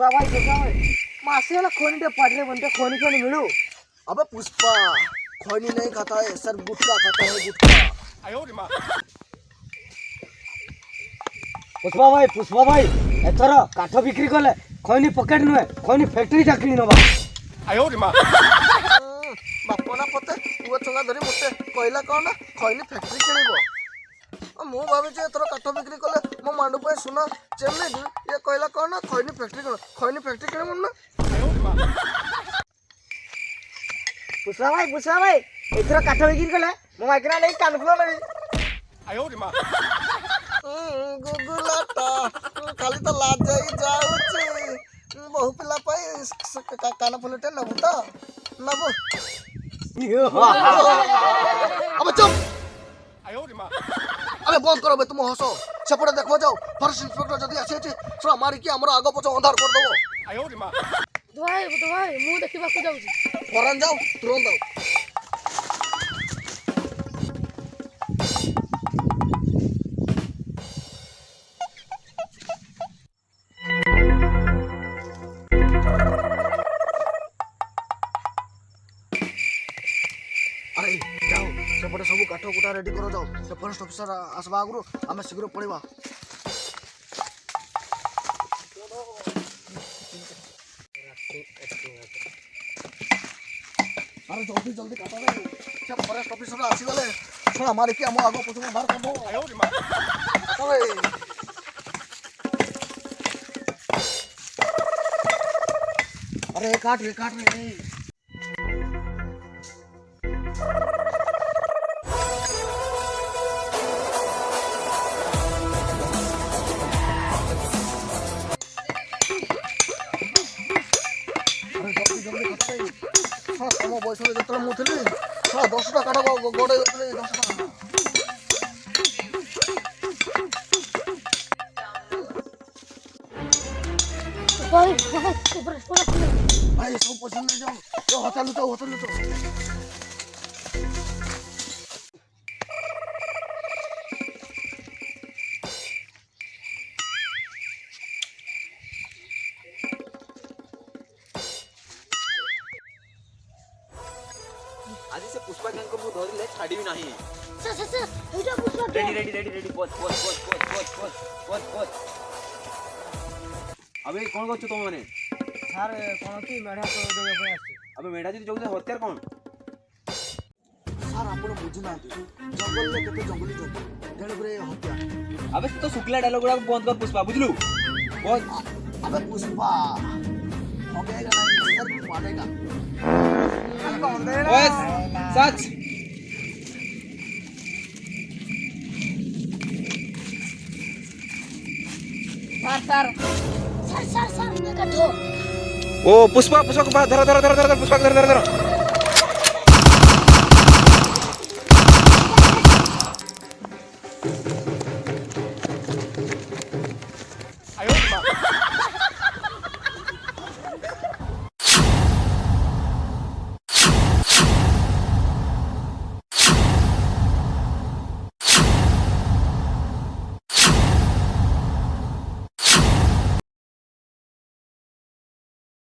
पुष्पा भाई मासे वाला खोनी दे पड़ने बनते खोनी खोनी मिलू। अबे पुष्पा खैनी नहीं खाता है, सर गुटखा खाता है, गुटखा। पुष्पा भाई एथर काठ बिक्री कले खैनी पकेट नुहे खैनी फैक्ट्री चाकरी नबा। बापना पते पुआ चंगा धरी मते कहला कौन खैनी फैक्ट्री किणिबो। मु भाभी एथर काठ बिक्री कले मो मांडू पे सुना चेमेडी ये कहला कौन खैनी फैक्ट्री किणिबो ना। पुष्पा भाई एथर काठ बिक्री कले मो माइकरा नहीं कानफुल नहीं। गुगुलाटा खाली तो लाज जाई जाउची बहु पिला पाई कान फुलटे नबु तो नबु। अबे चुप अबे बंद करो बे तुम हसो सेपटे देखो जाओ फॉरेस्ट इंस्पेक्टर जदी आसी अछि सो मारी कि हमर आगो पछो अंधार कर देबो। भाई मु देखिबा को जाउची फरन जाओ तुरंत जाओ। अरे जाओ सेपटे सब काठ कुटा रेडी करो जाओ से फॉरेस्ट ऑफिसर आसबा आगु आम शीघ्र पड़वा। अरे जल्दी जल्दी काट रे से फॉरेस्ट ऑफिसर आसी गले छोड़ा मारी कि हम आगो पछो बाहर कर दो। अरे काट रे तम बयस जो मुझे 10टा काठ गड़े 10टा भाई भाई सब पसंद नहीं जाओ होटल तो आज से पुष्पा गैंग को मु धरिले छाड़ी भी नहीं। सर एटा पुष्पा रेडी पोच अबे कौन करछु तुम माने सर कोन की मेढा तो देबे पे आसे। अबे मेढा जी जोउ हत्यार कौन सर आपण बुझु ना जंगल में केते जंगली जंतु जणे परे हत्या। अबे तो शुक्ला डायलॉग गुडा बंद कर पुष्पा बुझलु बहुत। अबे पुष्पा ओके नहीं सर मानेगा बस सच सर मैं कठो ओ पुष्पा को धर पुष्पा धर